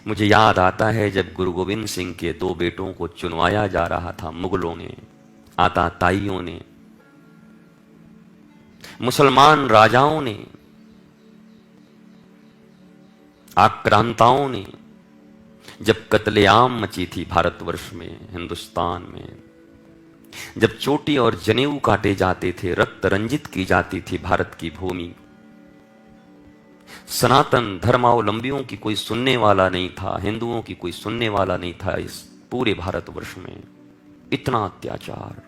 मुझे याद आता है जब गुरु गोविंद सिंह के 2 बेटों को चुनवाया जा रहा था, मुगलों ने, आताताइयों ने, मुसलमान राजाओं ने, आक्रांताओं ने, जब कत्लेआम मची थी भारतवर्ष में, हिंदुस्तान में, जब चोटी और जनेऊ काटे जाते थे, रक्त रंजित की जाती थी भारत की भूमि, सनातन धर्मावलंबियों की कोई सुनने वाला नहीं था, हिंदुओं की कोई सुनने वाला नहीं था। इस पूरे भारतवर्ष में इतना अत्याचार।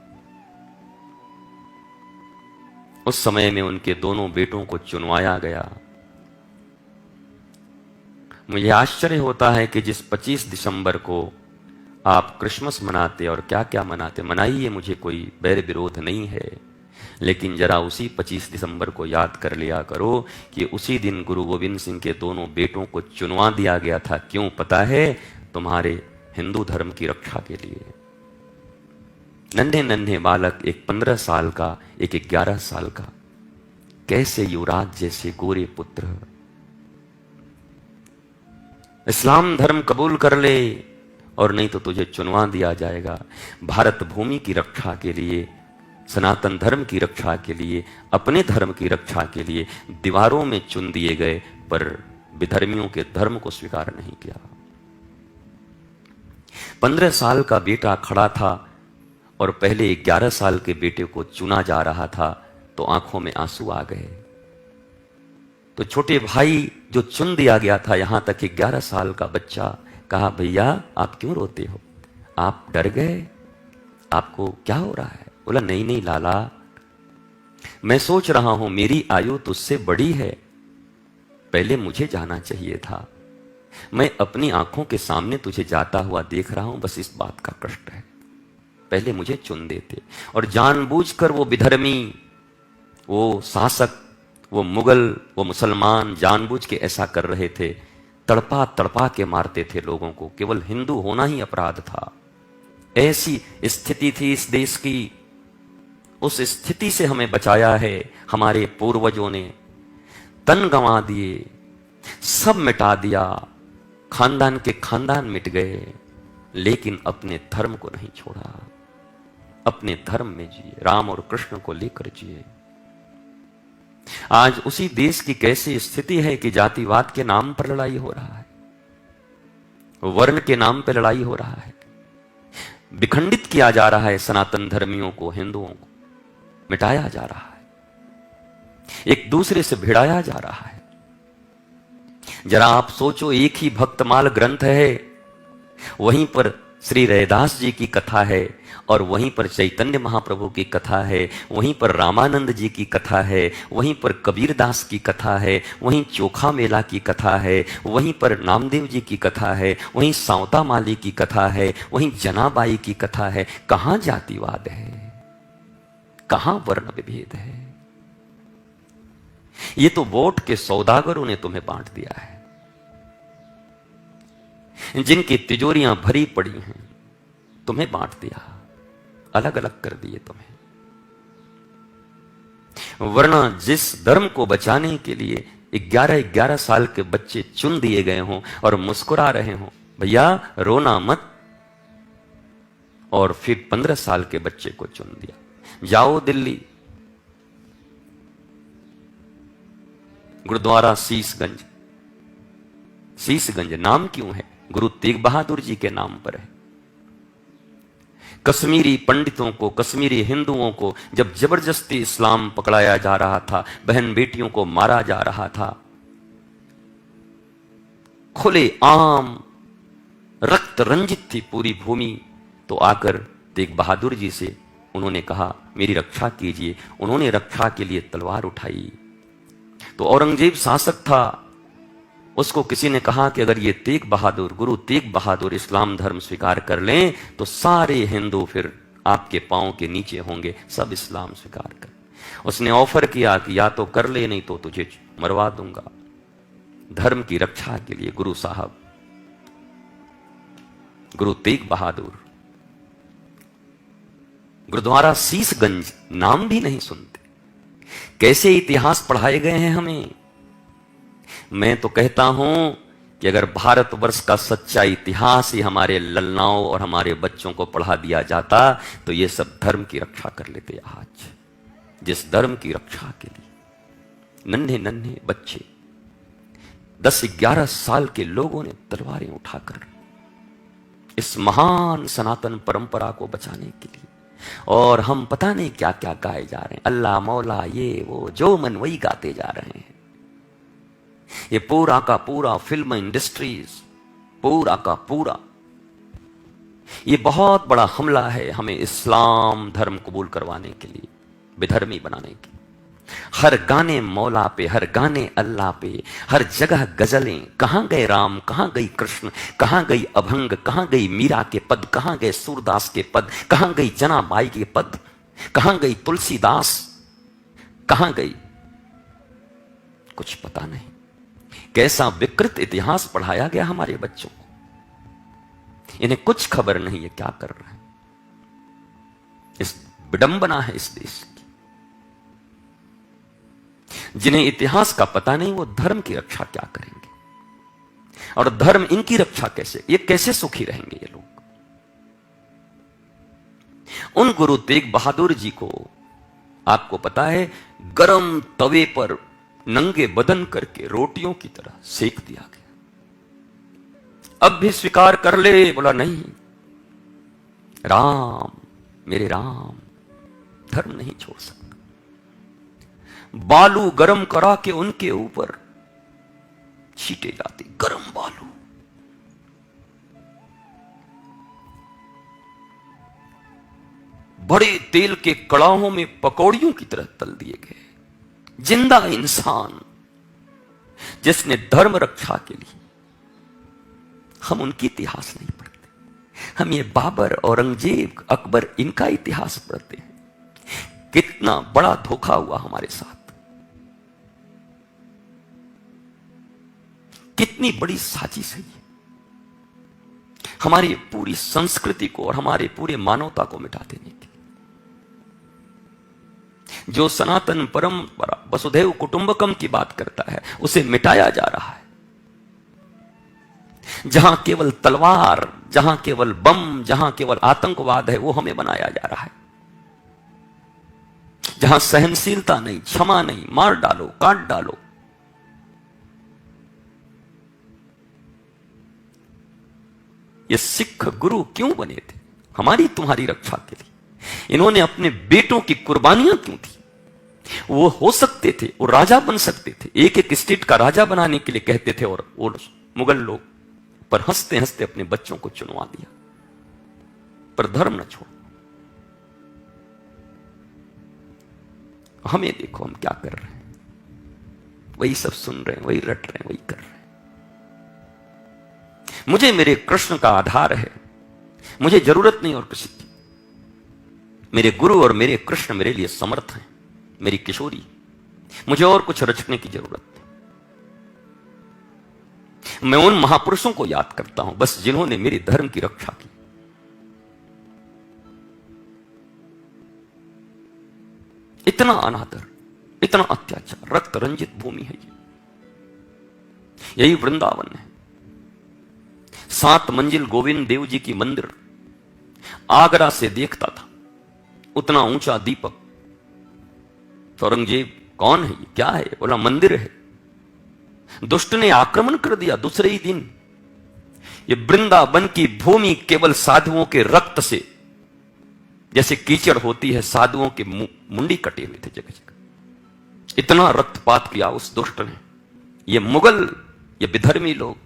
उस समय में उनके दोनों बेटों को चुनवाया गया। मुझे आश्चर्य होता है कि जिस 25 दिसंबर को आप क्रिसमस मनाते और क्या क्या मनाते, मनाइए, मुझे कोई बैर विरोध नहीं है, लेकिन जरा उसी 25 दिसंबर को याद कर लिया करो कि उसी दिन गुरु गोविंद सिंह के दोनों बेटों को चुनवा दिया गया था। क्यों पता है? तुम्हारे हिंदू धर्म की रक्षा के लिए। नन्हे नन्हे बालक, एक 15 साल का, एक 11 साल का, कैसे युवराज जैसे गोरे पुत्र इस्लाम धर्म कबूल कर ले और नहीं तो तुझे चुनवा दिया जाएगा। भारत भूमि की रक्षा के लिए, सनातन धर्म की रक्षा के लिए, अपने धर्म की रक्षा के लिए दीवारों में चुन दिए गए, पर विधर्मियों के धर्म को स्वीकार नहीं किया। 15 साल का बेटा खड़ा था और पहले 11 साल के बेटे को चुना जा रहा था, तो आंखों में आंसू आ गए। तो छोटे भाई जो चुन दिया गया था, यहां तक कि 11 साल का बच्चा कहा, भैया आप क्यों रोते हो? आप डर गए? आपको क्या हो रहा है? बोला, नहीं नहीं लाला, मैं सोच रहा हूं मेरी आयु तुझसे बड़ी है, पहले मुझे जाना चाहिए था। मैं अपनी आंखों के सामने तुझे जाता हुआ देख रहा हूं, बस इस बात का कष्ट है। पहले मुझे चुन देते। और जानबूझकर वो विधर्मी, वो शासक, वो मुगल, वो मुसलमान जानबूझ के ऐसा कर रहे थे। तड़पा तड़पा के मारते थे लोगों को, केवल हिंदू होना ही अपराध था। ऐसी स्थिति थी इस देश की। उस स्थिति से हमें बचाया है हमारे पूर्वजों ने। तन गंवा दिए, सब मिटा दिया, खानदान के खानदान मिट गए, लेकिन अपने धर्म को नहीं छोड़ा। अपने धर्म में जिए, राम और कृष्ण को लेकर जिए। आज उसी देश की कैसी स्थिति है कि जातिवाद के नाम पर लड़ाई हो रहा है, वर्ण के नाम पर लड़ाई हो रहा है, विखंडित किया जा रहा है सनातन धर्मियों को, हिंदुओं को मिटाया जा रहा है, एक दूसरे से भिड़ाया जा रहा है। जरा आप सोचो, एक ही भक्तमाल ग्रंथ है, वहीं पर श्री रैदास जी की कथा है, और वहीं पर चैतन्य महाप्रभु की कथा है, वहीं पर रामानंद जी की कथा है, वहीं पर कबीरदास की कथा है, वहीं चोखा मेला की कथा है, वहीं पर नामदेव जी की कथा है, वहीं सावता माली की कथा है, वहीं जनाबाई की कथा है। कहां जातिवाद है? कहां वर्ण विभेद है? ये तो वोट के सौदागरों ने तुम्हें बांट दिया है, जिनकी तिजोरियां भरी पड़ी हैं, तुम्हें बांट दिया, अलग अलग कर दिए तुम्हें। वरना जिस धर्म को बचाने के लिए 11-11 साल के बच्चे चुन दिए गए हों और मुस्कुरा रहे हों, भैया रोना मत, और फिर 15 साल के बच्चे को चुन दिया। जाओ दिल्ली, गुरुद्वारा शीशगंज, शीशगंज नाम क्यों है? गुरु तेग बहादुर जी के नाम पर है। कश्मीरी पंडितों को, कश्मीरी हिंदुओं को जब जबरदस्ती इस्लाम पकड़ाया जा रहा था, बहन बेटियों को मारा जा रहा था, खुले आम रक्त रंजित थी पूरी भूमि, तो आकर तेग बहादुर जी से उन्होंने कहा, मेरी रक्षा कीजिए। उन्होंने रक्षा के लिए तलवार उठाई। तो औरंगजेब शासक था, उसको किसी ने कहा कि अगर ये तेग बहादुर, गुरु तेग बहादुर इस्लाम धर्म स्वीकार कर लें तो सारे हिंदू फिर आपके पांव के नीचे होंगे, सब इस्लाम स्वीकार कर। उसने ऑफर किया कि या तो कर ले, नहीं तो तुझे मरवा दूंगा। धर्म की रक्षा के लिए गुरु साहब, गुरु तेग बहादुर, गुरुद्वारा शीशगंज नाम भी नहीं सुनते। कैसे इतिहास पढ़ाए गए हैं हमें। मैं तो कहता हूं कि अगर भारतवर्ष का सच्चा इतिहास ही हमारे ललनाओं और हमारे बच्चों को पढ़ा दिया जाता तो ये सब धर्म की रक्षा कर लेते। आज जिस धर्म की रक्षा के लिए नन्हे नन्हे बच्चे 10-11 साल के लोगों ने तलवारें उठाकर इस महान सनातन परंपरा को बचाने के लिए, और हम पता नहीं क्या क्या गाए जा रहे हैं, अल्लाह मौला ये वो, जो मन वही गाते जा रहे हैं। ये पूरा का पूरा फिल्म इंडस्ट्रीज, पूरा का पूरा ये बहुत बड़ा हमला है हमें इस्लाम धर्म कबूल करवाने के लिए, बेधर्मी बनाने के। हर गाने मौला पे, हर गाने अल्लाह पे, हर जगह गजलें। कहां गए राम, कहां गई कृष्ण, कहां गई अभंग, कहां गई मीरा के पद, कहां गए सूरदास के पद, कहां गई जनाबाई के पद, कहां गई तुलसीदास, कहां गई, कुछ पता नहीं। कैसा विकृत इतिहास पढ़ाया गया हमारे बच्चों को। इन्हें कुछ खबर नहीं है क्या कर रहे हैं। इस विडंबना है इस देश की। जिन्हें इतिहास का पता नहीं वो धर्म की रक्षा क्या करेंगे, और धर्म इनकी रक्षा कैसे, ये कैसे सुखी रहेंगे ये लोग। उन गुरु तेग बहादुर जी को आपको पता है गरम तवे पर नंगे बदन करके रोटियों की तरह सेक दिया गया। अब भी स्वीकार कर ले, बोला नहीं, राम मेरे राम धर्म नहीं छोड़ सकता। बालू गरम करा के उनके ऊपर छीटे जाते, गरम बालू। बड़े तेल के कड़ाहों में पकौड़ियों की तरह तल दिए गए जिंदा इंसान जिसने धर्म रक्षा के लिए। हम उनकी इतिहास नहीं पढ़ते, हम ये बाबर, औरंगजेब, अकबर इनका इतिहास पढ़ते हैं। कितना बड़ा धोखा हुआ हमारे साथ, कितनी बड़ी साजिश है ये हमारी पूरी संस्कृति को और हमारे पूरे मानवता को मिटा देने की। जो सनातन परंपरा वसुधैव कुटुंबकम की बात करता है उसे मिटाया जा रहा है। जहां केवल तलवार, जहां केवल बम, जहां केवल आतंकवाद है वो हमें बनाया जा रहा है। जहां सहनशीलता नहीं, क्षमा नहीं, मार डालो, काट डालो। ये सिख गुरु क्यों बने थे? हमारी तुम्हारी रक्षा के लिए। इन्होंने अपने बेटों की कुर्बानियां क्यों दी? वो हो सकते थे, वो राजा बन सकते थे, एक एक स्टेट का राजा बनाने के लिए कहते थे, और वो मुगल लोग, पर हंसते हंसते अपने बच्चों को चुनवा दिया। पर धर्म न छोड़ो। हमें देखो हम क्या कर रहे हैं, वही सब सुन रहे हैं, वही रट रहे हैं, वही कर रहे हैं। मुझे मेरे कृष्ण का आधार है, मुझे जरूरत नहीं और किसी की। मेरे गुरु और मेरे कृष्ण मेरे लिए समर्थ हैं, मेरी किशोरी। मुझे और कुछ रचने की जरूरत नहीं। मैं उन महापुरुषों को याद करता हूं बस जिन्होंने मेरे धर्म की रक्षा की। इतना अनादर, इतना अत्याचार, रक्त रंजित भूमि है ये। यही वृंदावन है। 7 मंजिल गोविंद देव जी की मंदिर आगरा से देखता था, उतना ऊंचा दीपक। तो औरंगजेब कौन है ये, क्या है? बोला मंदिर है। दुष्ट ने आक्रमण कर दिया दूसरे ही दिन। ये वृंदावन की भूमि केवल साधुओं के रक्त से, जैसे कीचड़ होती है, साधुओं के मुंडी कटे हुए थे जगह जगह। इतना रक्तपात किया उस दुष्ट ने। ये मुगल, ये विधर्मी लोग